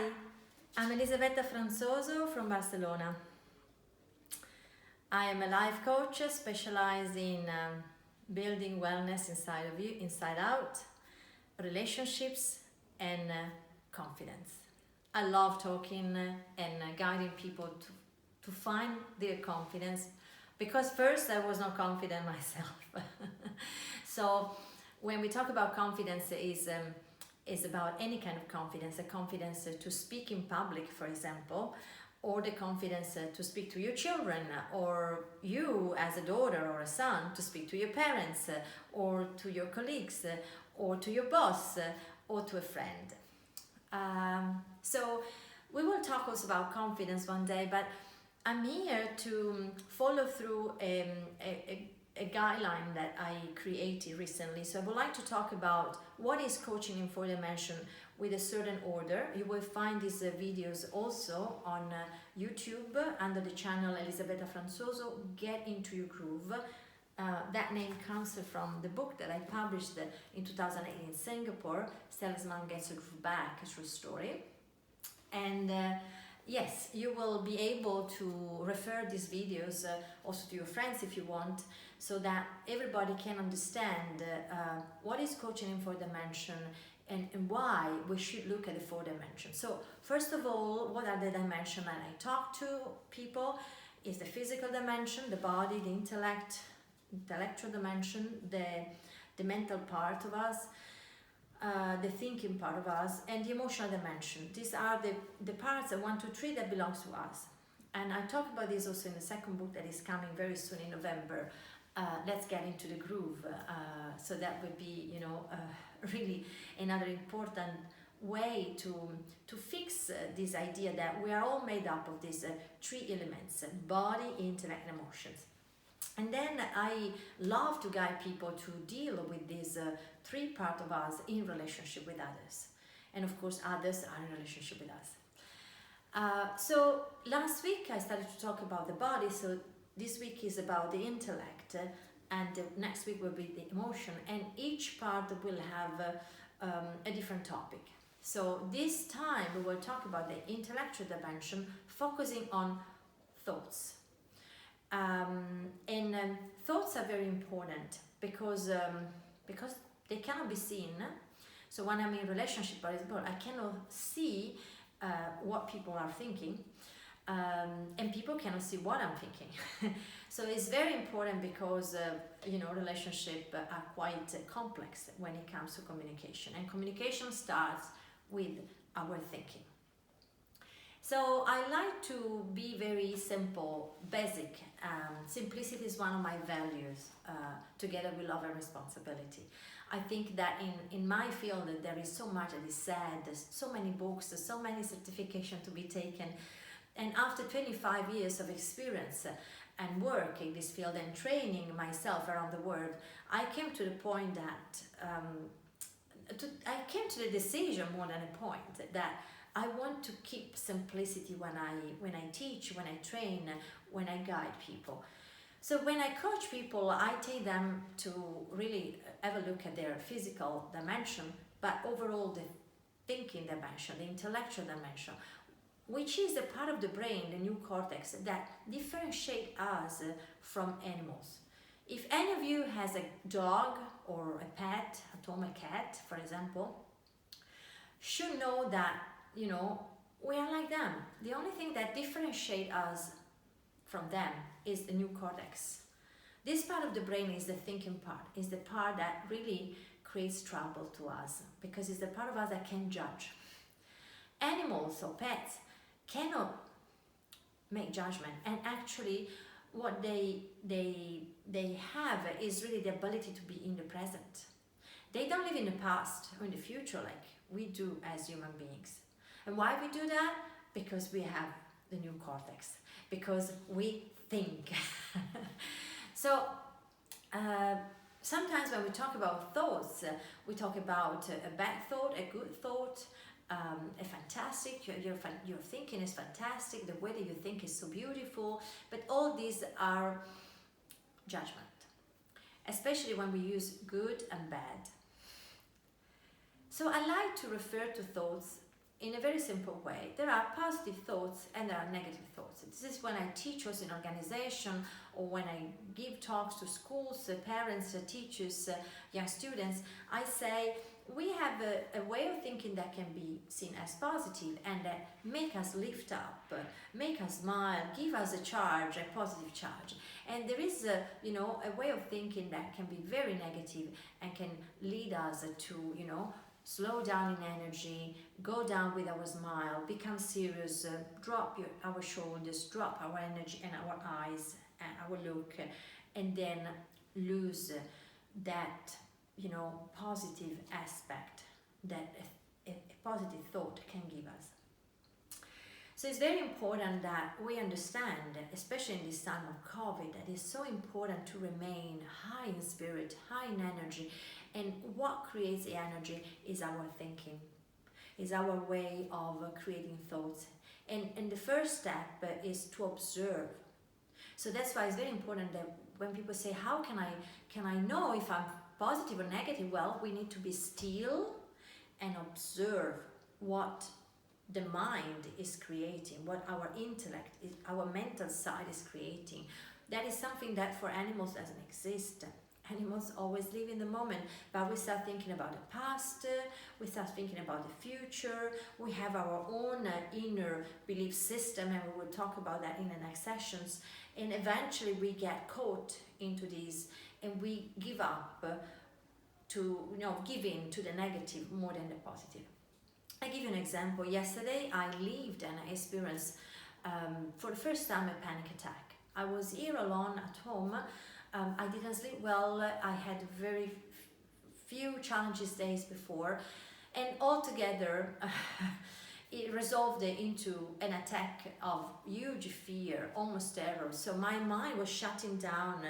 Hi, I'm Elisabetta Franzoso from Barcelona. I am a life coach specialized in building wellness inside of you, inside out, relationships and confidence. I love talking and guiding people to find their confidence, because first I was not confident myself. So when we talk about confidence is about any kind of confidence, a confidence to speak in public, for example, or the confidence to speak to your children, or you as a daughter or a son to speak to your parents, or to your colleagues, or to your boss, or to a friend. So we will talk also about confidence one day, but I'm here to follow through a guideline that I created recently. So I would like to talk about what is coaching in 4 dimension with a certain order. You will find these videos also on YouTube under the channel Elisabetta Franzoso, Get Into Your Groove. That name comes from the book that I published in 2008 in Singapore, Salesman Gets a Groove Back, a true story. And yes, you will be able to refer these videos also to your friends if you want, so that everybody can understand what is coaching in 4 dimension and why we should look at the 4 dimensions. So first of all, what are the dimensions that I talk to people? Is the physical dimension, the body, the intellectual dimension, the mental part of us, the thinking part of us, and the emotional dimension. These are the parts, 1, 2, 3, that belongs to us. And I talk about this also in the second book that is coming very soon in November. Let's Get Into the Groove. So that would be, really another important way to fix this idea that we are all made up of these 3 elements: body, intellect, and emotions. And then I love to guide people to deal with these 3 parts of us in relationship with others. And of course, others are in relationship with us. So last week I started to talk about the body. So this week is about the intellect, and the next week will be the emotion. And each part will have a different topic. So this time we will talk about the intellectual dimension, focusing on thoughts. Thoughts are very important because they cannot be seen. So when I'm in relationship, for example, I cannot see what people are thinking, and people cannot see what I'm thinking. So it's very important because relationships are quite complex when it comes to communication, and communication starts with our thinking. So I like to be very simple, basic. Simplicity is one of my values, together with love and responsibility. I think that in my field there is so much that is said, there's so many books, there's so many certifications to be taken. And after 25 years of experience and work in this field and training myself around the world, I came to the point that, I came to the decision more than a point, that I want to keep simplicity when I teach, when I train, when I guide people. So when I coach people, I take them to really have a look at their physical dimension, but overall the thinking dimension, the intellectual dimension, which is the part of the brain, the new cortex, that differentiate us from animals. If any of you has a dog or a pet, a cat, for example, should know that we are like them. The only thing that differentiates us from them is the new cortex. This part of the brain is the thinking part, is the part that really creates trouble to us, because it's the part of us that can judge. Animals or pets cannot make judgment, and actually what they have is really the ability to be in the present. They don't live in the past or in the future like we do as human beings. And why we do that? Because we have the new cortex, because we think. So sometimes when we talk about thoughts, we talk about a bad thought, a good thought, a fantastic, your thinking is fantastic, the way that you think is so beautiful, but all these are judgment, especially when we use good and bad. So I like to refer to thoughts in a very simple way. There are positive thoughts and there are negative thoughts. This is when I teach also in organization, or when I give talks to schools, parents, teachers, young students. I say we have a way of thinking that can be seen as positive and that make us lift up, make us smile, give us a charge, a positive charge. And there is a way of thinking that can be very negative and can lead us to slow down in energy, go down with our smile, become serious, drop our shoulders, drop our energy and our eyes and our look, and then lose that positive aspect that a positive thought can give us. So it's very important that we understand, especially in this time of COVID, that it's so important to remain high in spirit, high in energy. And what creates the energy is our thinking, is our way of creating thoughts. And the first step is to observe. So that's why it's very important that when people say, how can I know if I'm positive or negative? Well, we need to be still and observe what the mind is creating, what our intellect, our mental side is creating. That is something that for animals doesn't exist. Animals always live in the moment, but we start thinking about the past, we start thinking about the future, we have our own inner belief system, and we will talk about that in the next sessions. And eventually we get caught into these and we give up give in to the negative more than the positive. I give you an example. Yesterday I lived and I experienced for the first time a panic attack. I was here alone at home. I didn't sleep well. I had very few challenges days before, and altogether it resolved into an attack of huge fear, almost terror. So my mind was shutting down.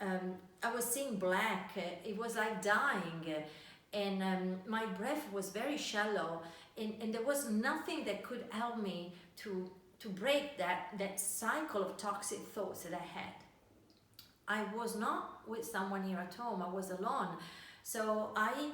I was seeing black. It was like dying, and my breath was very shallow, and there was nothing that could help me to break that cycle of toxic thoughts that I had. I was not with someone here at home, I was alone. So I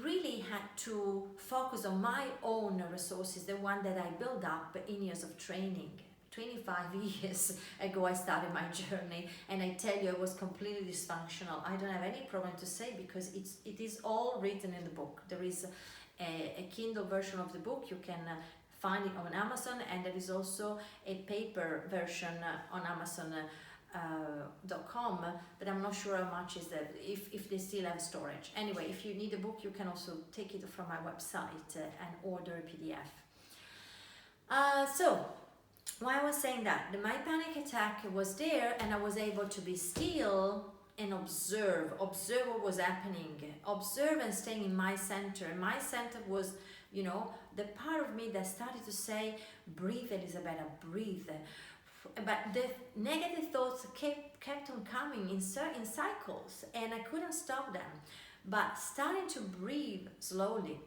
really had to focus on my own resources, the one that I built up in years of training. 25 years ago I started my journey, and I tell you I was completely dysfunctional. I don't have any problem to say because it is all written in the book. There is a Kindle version of the book, you can find it on Amazon, and there is also a paper version on Amazon.com, but I'm not sure how much is that, if they still have storage. Anyway, if you need a book, you can also take it from my website and order a PDF. So why I was saying that, my panic attack was there, and I was able to be still and observe what was happening, observe and staying in my center. And my center was, the part of me that started to say, breathe, Elisabetta, breathe. But the negative thoughts kept on coming in cycles, and I couldn't stop them. But starting to breathe slowly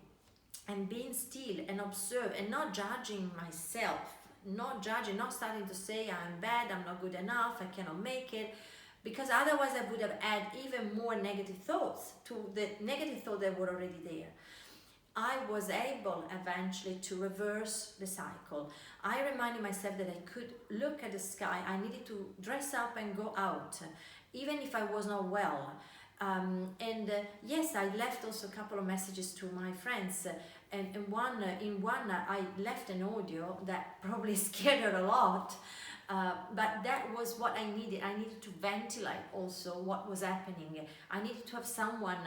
and being still and observe, and not judging myself, not starting to say I'm bad, I'm not good enough, I cannot make it, because otherwise I would have had even more negative thoughts to the negative thoughts that were already there. I was able eventually to reverse the cycle. I reminded myself that I could look at the sky. I needed to dress up and go out, even if I was not well. Yes, I left also a couple of messages to my friends, and in one I left an audio that probably scared her a lot. But that was what I needed. I needed to ventilate also what was happening. I needed to have someone,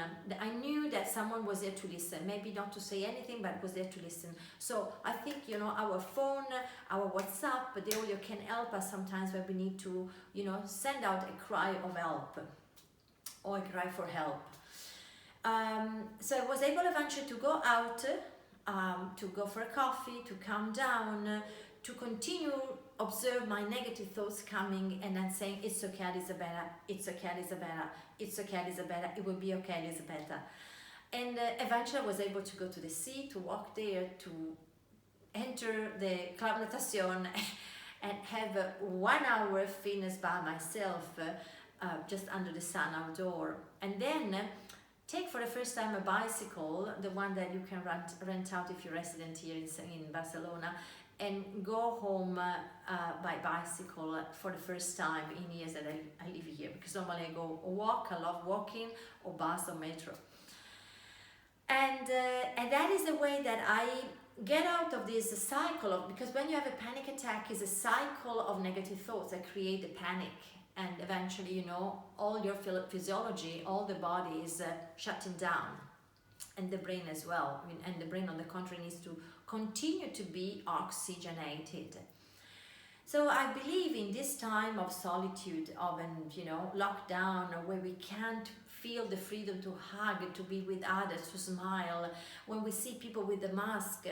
I knew that someone was there to listen, maybe not to say anything, but was there to listen. So I think, our phone, our WhatsApp, the audio can help us sometimes when we need to, send out a cry of help or a cry for help. So I was able eventually to go out, to go for a coffee, to calm down, to continue observe my negative thoughts coming, and then saying, it's okay, Elisabetta, it's okay, Elisabetta, it's okay, Elisabetta, it will be okay, Elisabetta. And eventually I was able to go to the sea, to walk there, to enter the Club Natation and have 1 hour fitness by myself, just under the sun outdoor. And then take for the first time a bicycle, the one that you can rent out if you're resident here in Barcelona, and go home by bicycle for the first time in years that I live here, because normally I go walk, I love walking, or bus or metro. And that is the way that I get out of this cycle of, because when you have a panic attack, is a cycle of negative thoughts that create the panic, and eventually, you know, all your physiology, all the body is shutting down, and the brain as well. I mean, and the brain, on the contrary, needs to continue to be oxygenated. So I believe in this time of solitude, of lockdown, where we can't feel the freedom to hug, to be with others, to smile. When we see people with the mask,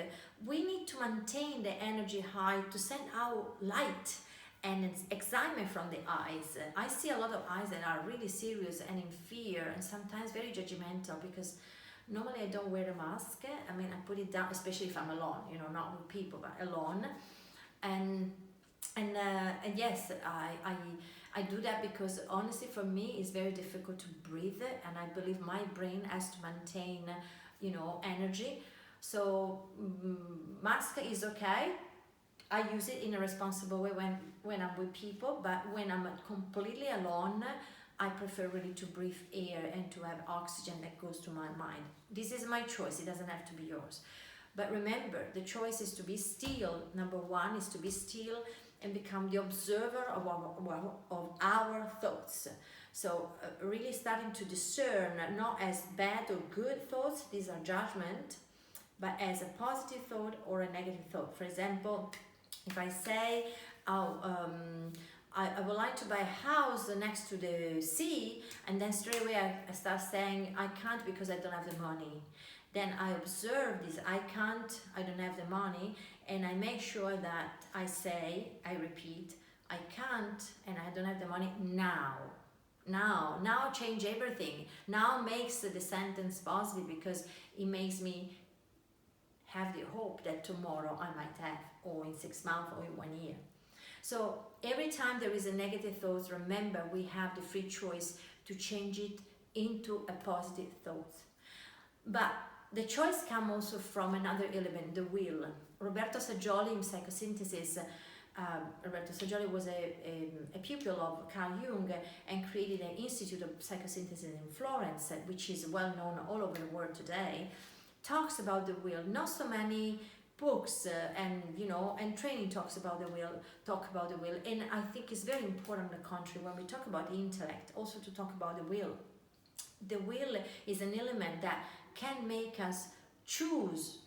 we need to maintain the energy high, to send out light and excitement from the eyes. I see a lot of eyes that are really serious and in fear, and sometimes very judgmental, because normally I don't wear a mask. I mean, I put it down, especially if I'm alone, not with people, but alone. And yes, I do that because honestly, for me, it's very difficult to breathe, and I believe my brain has to maintain, energy. So mask is okay. I use it in a responsible way when I'm with people, but when I'm completely alone, I prefer really to breathe air and to have oxygen that goes to my mind. This is my choice, it doesn't have to be yours. But remember, the choice is to be still. Number one is to be still and become the observer of our thoughts. So really starting to discern, not as bad or good thoughts, these are judgment, but as a positive thought or a negative thought. For example, if I say, I would like to buy a house next to the sea, and then straight away I start saying, I can't because I don't have the money. Then I observe this, I can't, I don't have the money, and I make sure that I repeat, I can't and I don't have the money now. Now change everything. Now makes the sentence positive, because it makes me have the hope that tomorrow I might have, or in 6 months, or in 1 year. So every time there is a negative thought, remember, we have the free choice to change it into a positive thought. But the choice comes also from another element, the will. Roberto Saggioli in psychosynthesis, Roberto Saggioli was a pupil of Carl Jung and created an institute of psychosynthesis in Florence, which is well known all over the world today. Talks about the will. Not so many books and training talk about the will, and I think it's very important, on the contrary, when we talk about the intellect, also to talk about the will. The will is an element that can make us choose.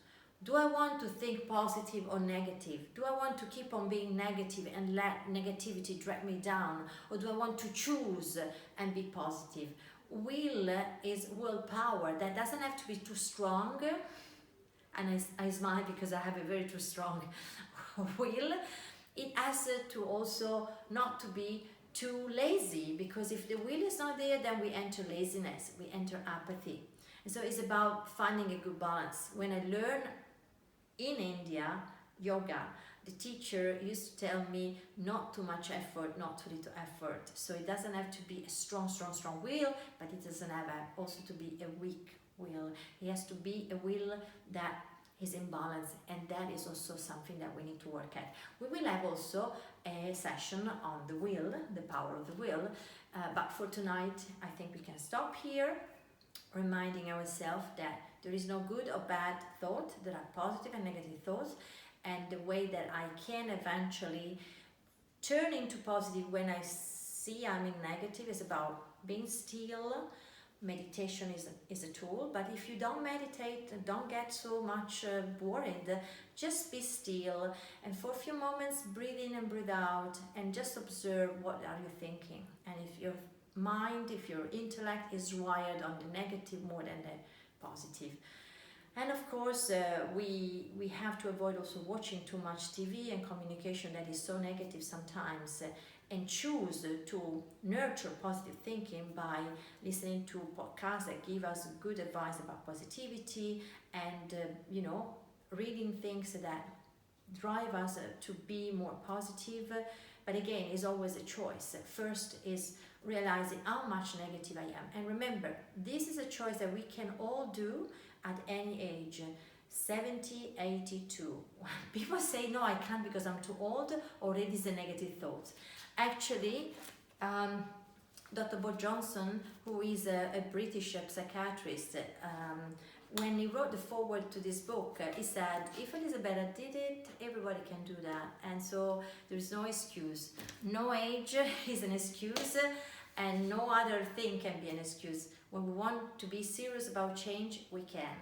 Do I want to think positive or negative? Do I want to keep on being negative and let negativity drag me down? Or do I want to choose and be positive? Will is willpower. That doesn't have to be too strong. And I smile because I have a very too strong will. It has to also not to be too lazy, because if the will is not there, then we enter laziness, we enter apathy. And so it's about finding a good balance. When I learned in India yoga, the teacher used to tell me not too much effort, not too little effort. So it doesn't have to be a strong will, but it doesn't have also to be a weak will. It has to be a will that is in balance, and that is also something that we need to work at. We will have also a session on the will, the power of the will, but for tonight I think we can stop here, reminding ourselves that there is no good or bad thought. There are positive and negative thoughts, and the way that I can eventually turn into positive when I see I'm in negative is about being still. Meditation is a tool, but if you don't meditate, don't get so much worried, just be still, and for a few moments breathe in and breathe out, and just observe what are you thinking. And if your mind, if your intellect is wired on the negative more than the positive. And of course, we have to avoid also watching too much TV and communication that is so negative sometimes, and choose to nurture positive thinking by listening to podcasts that give us good advice about positivity, and reading things that drive us to be more positive. But again, it's always a choice. First is realizing how much negative I am. And remember, this is a choice that we can all do at any age. 70, 82. People say, no, I can't because I'm too old, already is a negative thought. Actually, Dr. Bob Johnson, who is a British psychiatrist, when he wrote the foreword to this book, he said, if Elisabetta did it, everybody can do that. And so there's no excuse. No age is an excuse, and no other thing can be an excuse. When we want to be serious about change, we can.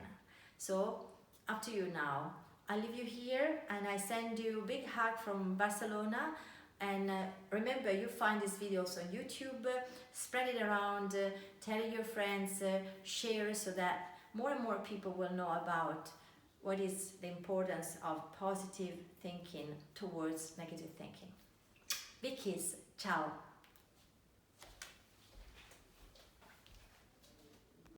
So, up to you now. I leave you here, and I send you a big hug from Barcelona. And remember, you find these videos on YouTube, spread it around, tell your friends, share, so that more and more people will know about what is the importance of positive thinking towards negative thinking. Big kiss. Ciao.